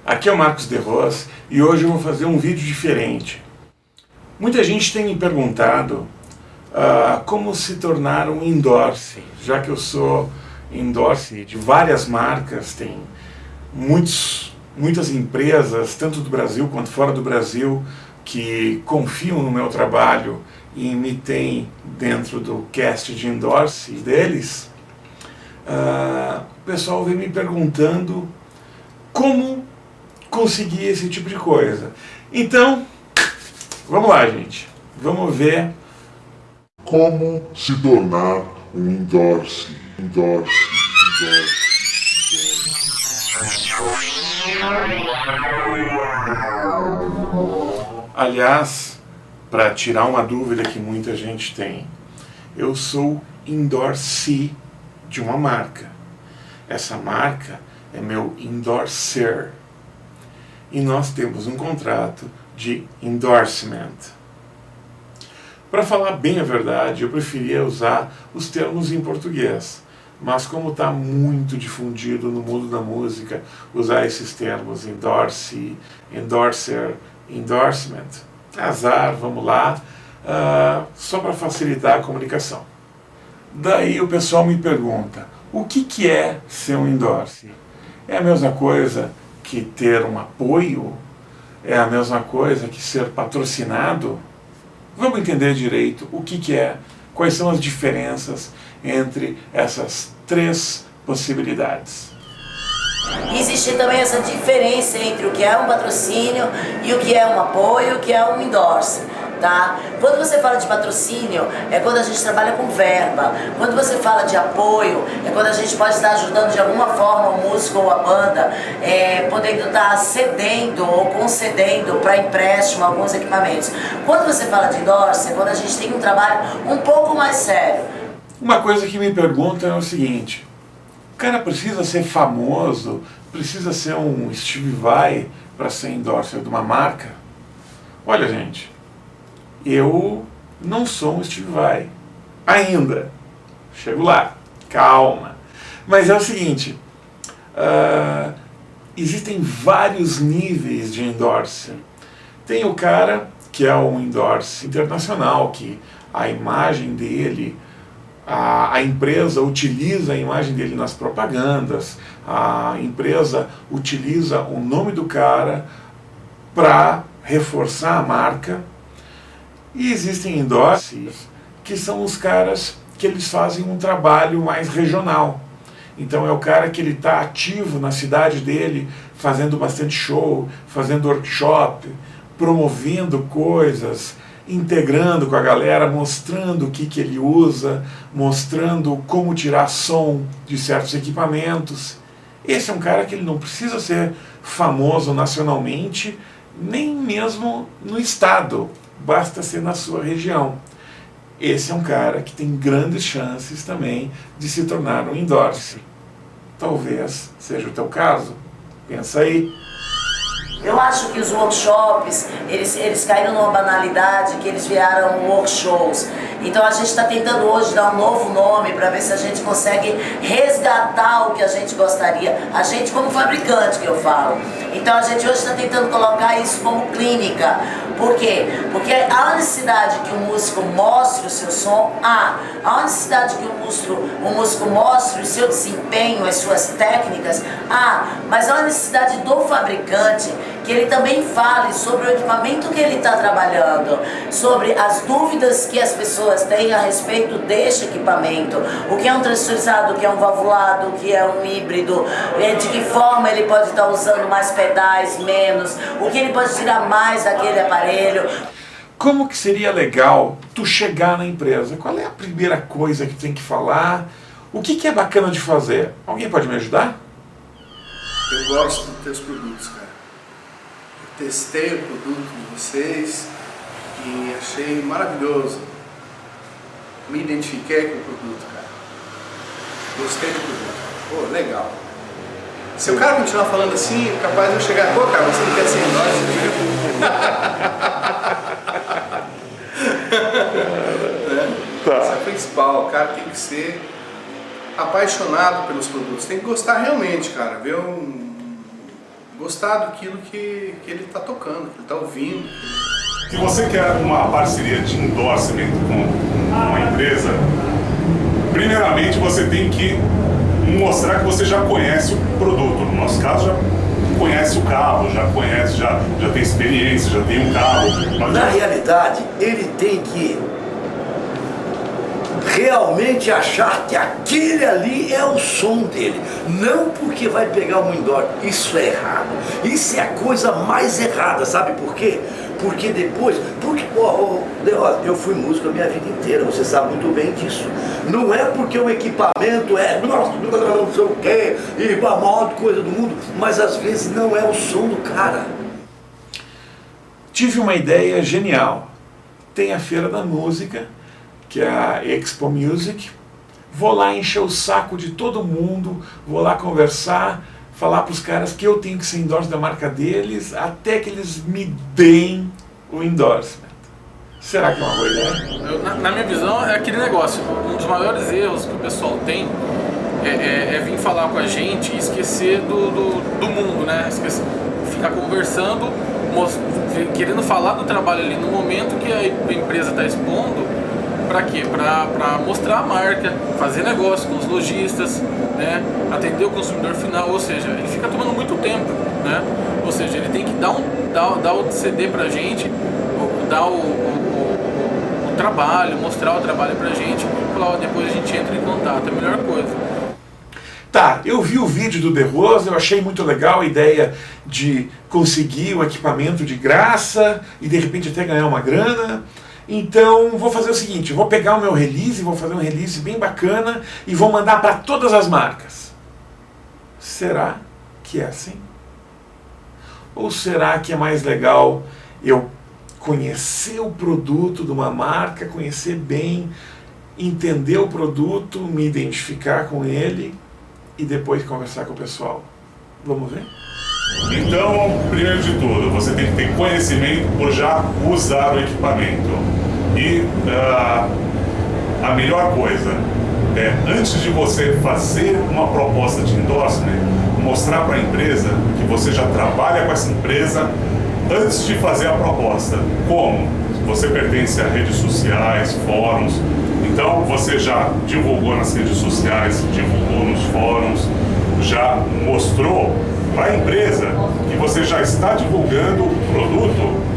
Aqui é o Marcos de Ros e hoje eu vou fazer um vídeo diferente. Muita gente tem me perguntado como se tornar um endorse, já que eu sou endorse de várias marcas, tem muitas empresas, tanto do Brasil quanto fora do Brasil, que confiam no meu trabalho e me têm dentro do cast de endorse deles. O pessoal vem me perguntando como conseguir esse tipo de coisa. Então, vamos lá, gente. Vamos ver como se tornar um endorse. Aliás, para tirar uma dúvida que muita gente tem, eu sou endorsee de uma marca. Essa marca é meu endorser. E nós temos um contrato de endorsement. Para falar bem a verdade, eu preferia usar os termos em português. Mas como está muito difundido no mundo da música usar esses termos endorse, endorser, endorsement, azar, vamos lá, só para facilitar a comunicação. Daí o pessoal me pergunta, o que é ser um endorse? É a mesma coisa que ter um apoio? É a mesma coisa que ser patrocinado? Vamos entender direito o que é, quais são as diferenças entre essas três possibilidades. Existe também essa diferença entre o que é um patrocínio e o que é um apoio, o que é um endorse. Tá? Quando você fala de patrocínio, é quando a gente trabalha com verba. Quando você fala de apoio, é quando a gente pode estar ajudando de alguma forma o músico ou a banda, podendo estar cedendo ou concedendo para empréstimo alguns equipamentos. Quando você fala de endorse, é quando a gente tem um trabalho um pouco mais sério. Uma coisa que me perguntam é o seguinte, o cara precisa ser famoso, precisa ser um Steve Vai para ser endorser de uma marca? Olha, gente, eu não sou um Steve Vai, ainda. Chego lá, calma. Mas é o seguinte, existem vários níveis de endorse. Tem o cara que é um endorse internacional, que a imagem dele, a empresa utiliza a imagem dele nas propagandas, a empresa utiliza o nome do cara para reforçar a marca. E existem endorses que são os caras que eles fazem um trabalho mais regional. Então é o cara que ele está ativo na cidade dele, fazendo bastante show, fazendo workshop, promovendo coisas, integrando com a galera, mostrando o que ele usa, mostrando como tirar som de certos equipamentos. Esse é um cara que ele não precisa ser famoso nacionalmente, nem mesmo no estado. Basta ser na sua região. Esse é um cara que tem grandes chances também de se tornar um endorse. Talvez seja o teu caso. Pensa aí. Eu acho que os workshops, eles caíram numa banalidade, que eles viraram workshows. Então a gente está tentando hoje dar um novo nome para ver se a gente consegue resgatar o que a gente gostaria. A gente como fabricante, que eu falo. Então a gente hoje está tentando colocar isso como clínica. Por quê? Porque há necessidade que o músico mostre o seu som, há necessidade que o músico mostre o seu desempenho, as suas técnicas, mas há necessidade do fabricante que ele também fale sobre o equipamento que ele está trabalhando, sobre as dúvidas que as pessoas têm a respeito deste equipamento, o que é um transistorizado, o que é um valvulado, o que é um híbrido, de que forma ele pode estar usando mais pedais, menos, o que ele pode tirar mais daquele aparelho. Como que seria legal tu chegar na empresa? Qual é a primeira coisa que tem que falar? O que é bacana de fazer? Alguém pode me ajudar? Eu gosto dos teus produtos, cara. Eu testei o produto de vocês e achei maravilhoso. Me identifiquei com o produto, cara. Gostei do produto. Pô, legal. Se o cara continuar falando assim, é capaz de eu chegar, pô, cara, você não quer ser endorse, Tá. Isso é o principal, o cara tem que ser apaixonado pelos produtos, tem que gostar realmente, cara, ver gostar daquilo que ele está tocando, que ele está ouvindo. Se você quer uma parceria de endorsement com uma empresa, primeiramente você tem que mostrar que você já conhece o produto. No nosso caso, já conhece o carro, já tem experiência, já tem um carro. Na realidade, ele tem que realmente achar que aquele ali é o som dele, não porque vai pegar um indoor. Isso é errado, isso é a coisa mais errada, sabe por quê? Porque depois, eu fui músico a minha vida inteira, você sabe muito bem disso. Não é porque o equipamento é, nossa, não sei o quê, e a maior coisa do mundo, mas às vezes não é o som do cara. Tive uma ideia genial. Tem a Feira da Música, que é a Expo Music. Vou lá encher o saco de todo mundo, vou lá conversar, falar para os caras que eu tenho que ser endorse da marca deles, até que eles me deem o endorsement. Será que é uma boa ideia? Na minha visão, é aquele negócio. Um dos maiores erros que o pessoal tem é vir falar com a gente e esquecer do mundo, né? Ficar conversando, querendo falar do trabalho ali no momento que a empresa está expondo. Para quê? Para mostrar a marca, fazer negócio com os lojistas, né? Atender o consumidor final, ou seja, ele fica tomando muito tempo, né? Ou seja, ele tem que dar o CD pra gente, dar o trabalho, mostrar o trabalho pra gente, falar, ó, depois a gente entra em contato, é a melhor coisa. Tá, eu vi o vídeo do De Rosa, eu achei muito legal a ideia de conseguir o equipamento de graça e de repente até ganhar uma grana. Então vou fazer o seguinte, vou pegar o meu release, vou fazer um release bem bacana e vou mandar para todas as marcas. Será que é assim? Ou será que é mais legal eu conhecer o produto de uma marca, conhecer bem, entender o produto, me identificar com ele e depois conversar com o pessoal? Vamos ver? Então, primeiro de tudo, você tem que ter conhecimento por já usar o equipamento. E a melhor coisa é, antes de você fazer uma proposta de endorsement, mostrar para a empresa que você já trabalha com essa empresa antes de fazer a proposta. Como? Você pertence a redes sociais, fóruns, então você já divulgou nas redes sociais, divulgou nos fóruns, já mostrou para a empresa que você já está divulgando o produto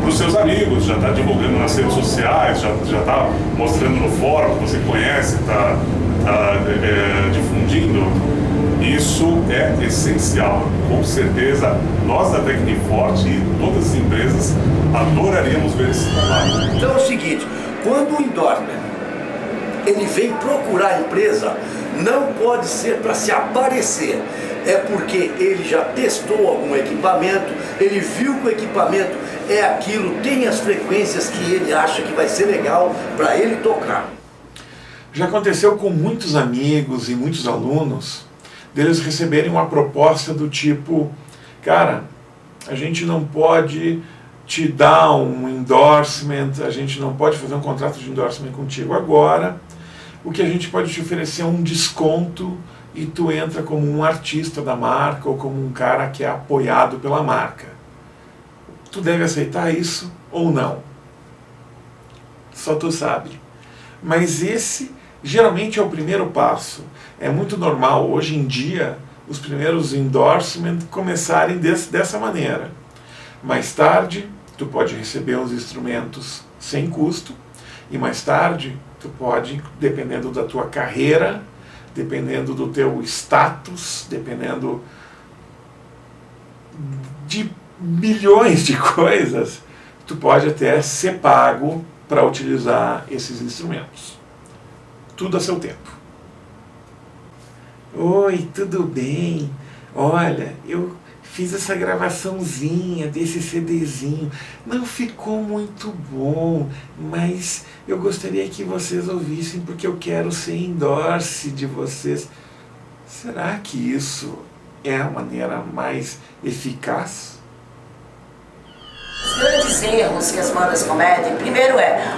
para os seus amigos, já está divulgando nas redes sociais, já está mostrando no fórum que você conhece, está difundindo. Isso é essencial. Com certeza, nós da Tecniforte e todas as empresas adoraríamos ver esse trabalho. Então é o seguinte, quando o endorsement ele vem procurar a empresa, não pode ser para se aparecer. É porque ele já testou algum equipamento, ele viu que o equipamento é aquilo, tem as frequências que ele acha que vai ser legal para ele tocar. Já aconteceu com muitos amigos e muitos alunos deles receberem uma proposta do tipo, cara, a gente não pode te dar um endorsement, a gente não pode fazer um contrato de endorsement contigo agora, o que a gente pode te oferecer é um desconto e tu entra como um artista da marca ou como um cara que é apoiado pela marca. Tu deve aceitar isso ou não? Só tu sabe. Mas esse geralmente é o primeiro passo. É muito normal hoje em dia os primeiros endorsements começarem dessa maneira. Mais tarde tu pode receber os instrumentos sem custo e mais tarde tu pode, dependendo da tua carreira, dependendo do teu status, dependendo de milhões de coisas, tu pode até ser pago para utilizar esses instrumentos. Tudo a seu tempo. Oi, tudo bem? Olha, eu fiz essa gravaçãozinha desse CDzinho. Não ficou muito bom, mas eu gostaria que vocês ouvissem porque eu quero ser endorse de vocês. Será que isso é a maneira mais eficaz? Os grandes erros que as bandas cometem, primeiro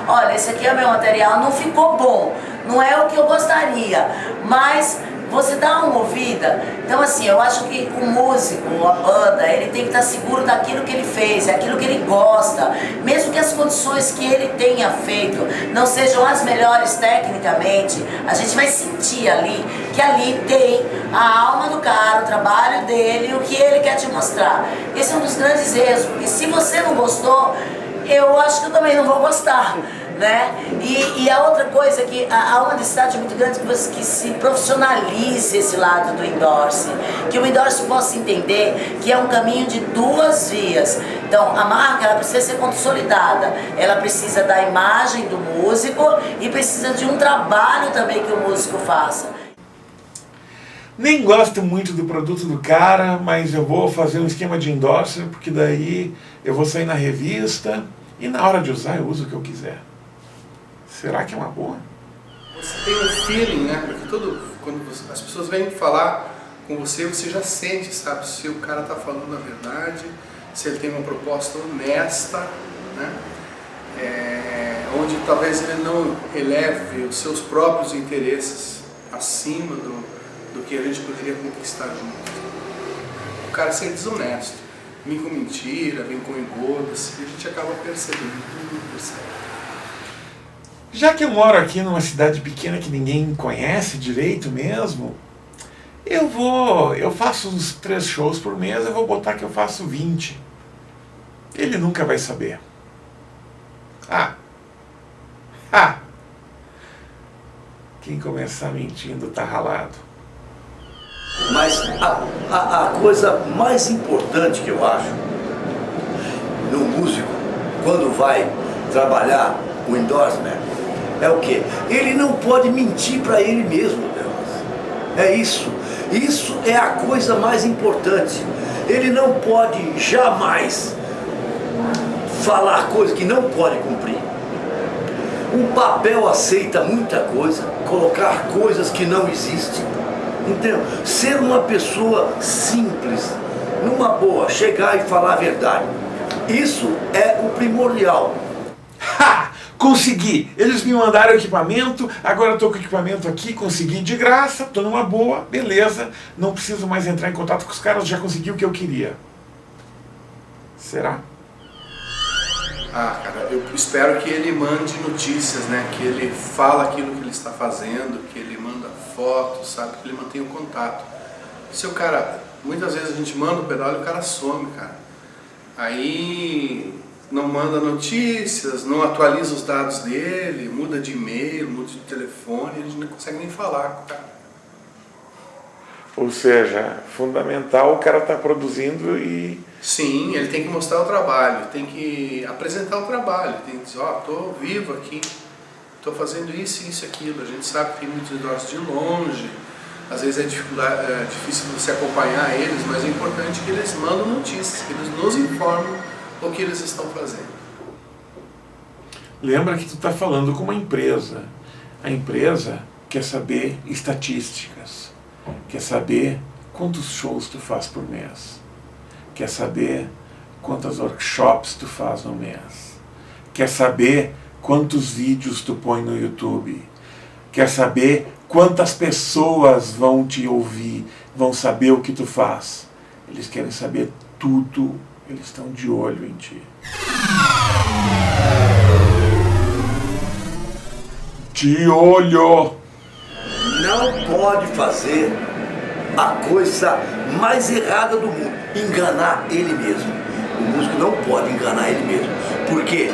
olha, esse aqui é o meu material, não ficou bom, não é o que eu gostaria, mas você dá uma ouvida. Então assim, eu acho que o músico, a banda, ele tem que estar seguro daquilo que ele fez, aquilo que ele gosta, mesmo que as condições que ele tenha feito não sejam as melhores tecnicamente, a gente vai sentir ali que ali tem a alma do cara, o trabalho dele, o que ele quer te mostrar. Esse é um dos grandes erros, porque se você não gostou, eu acho que eu também não vou gostar, né? E a outra coisa é que há uma necessidade muito grande que se profissionalize esse lado do endorse, que o endorse possa entender que é um caminho de duas vias. Então a marca, ela precisa ser consolidada, ela precisa da imagem do músico e precisa de um trabalho também que o músico faça. Nem gosto muito do produto do cara, mas eu vou fazer um esquema de endorser, porque daí eu vou sair na revista e na hora de usar eu uso o que eu quiser. Será que é uma boa? Você tem um feeling, né? Porque quando as pessoas vêm falar com você, você já sente, sabe? Se o cara está falando a verdade, se ele tem uma proposta honesta, né? Onde talvez ele não eleve os seus próprios interesses acima do que a gente poderia conquistar junto. O cara ser desonesto, vem com mentira, vem com engodas, e a gente acaba percebendo, todo mundo percebe. Já que eu moro aqui numa cidade pequena que ninguém conhece direito mesmo, eu faço uns 3 shows por mês, eu vou botar que eu faço 20. Ele nunca vai saber. Quem começar mentindo tá ralado. Mas a coisa mais importante que eu acho no músico, quando vai trabalhar o endorsement, é o quê? Ele não pode mentir para ele mesmo, Deus. É isso. Isso é a coisa mais importante. Ele não pode jamais falar coisa que não pode cumprir. Um papel aceita muita coisa, colocar coisas que não existem. Entendeu? Ser uma pessoa simples, numa boa, chegar e falar a verdade. Isso é o primordial. Consegui! Eles me mandaram o equipamento, agora eu estou com o equipamento aqui, consegui de graça, estou numa boa, beleza, não preciso mais entrar em contato com os caras, já consegui o que eu queria. Será? Cara, eu espero que ele mande notícias, né? Que ele fala aquilo que ele está fazendo, que ele manda fotos, sabe? Que ele mantenha o contato. Se o cara, muitas vezes a gente manda o pedal e o cara some, cara. Aí não manda notícias, não atualiza os dados dele, muda de e-mail, muda de telefone, a gente não consegue nem falar com o cara. Ou seja, fundamental o cara estar produzindo e... Sim, ele tem que mostrar o trabalho, tem que apresentar o trabalho, tem que dizer, estou vivo aqui, estou fazendo isso, isso e aquilo. A gente sabe que tem muitos idosos de longe, às vezes é difícil você acompanhar eles, mas é importante que eles mandam notícias, que eles nos informam o que eles estão fazendo. Lembra que tu está falando com uma empresa. A empresa quer saber estatísticas, quer saber quantos shows tu faz por mês, quer saber quantas workshops tu faz no mês, quer saber quantos vídeos tu põe no YouTube, quer saber quantas pessoas vão te ouvir, vão saber o que tu faz. Eles querem saber tudo, eles estão de olho em ti. De olho! Não pode fazer a coisa mais errada do mundo, enganar ele mesmo. O músico não pode enganar ele mesmo, porque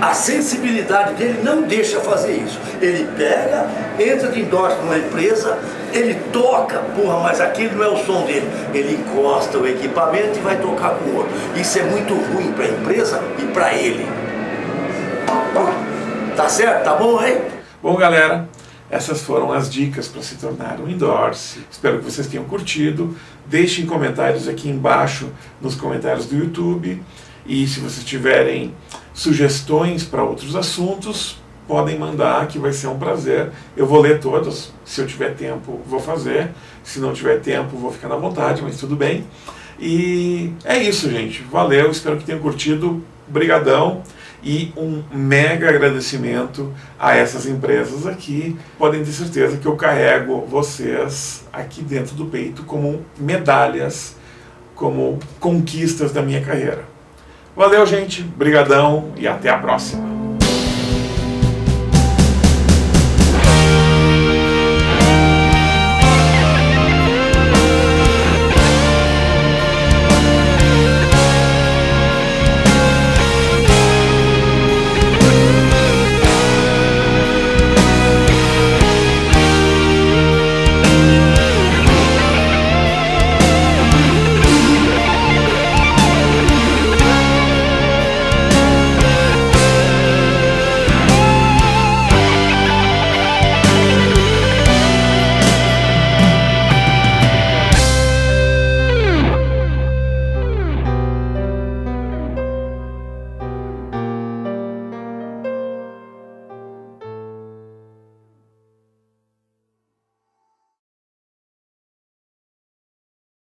a sensibilidade dele não deixa fazer isso. Ele pega, entra de endorse numa empresa, ele toca, mas aquele não é o som dele. Ele encosta o equipamento e vai tocar com o outro. Isso é muito ruim para a empresa e para ele. Tá certo? Tá bom, hein? Bom, galera, essas foram as dicas para se tornar um endorse. Espero que vocês tenham curtido. Deixem comentários aqui embaixo nos comentários do YouTube. E se vocês tiverem sugestões para outros assuntos, podem mandar, que vai ser um prazer. Eu vou ler todos. Se eu tiver tempo, vou fazer. Se não tiver tempo, vou ficar na vontade, mas tudo bem. E é isso, gente. Valeu, espero que tenham curtido. Brigadão. e um mega agradecimento a essas empresas aqui. Podem ter certeza que eu carrego vocês aqui dentro do peito como medalhas, como conquistas da minha carreira. Valeu, gente, brigadão e até a próxima.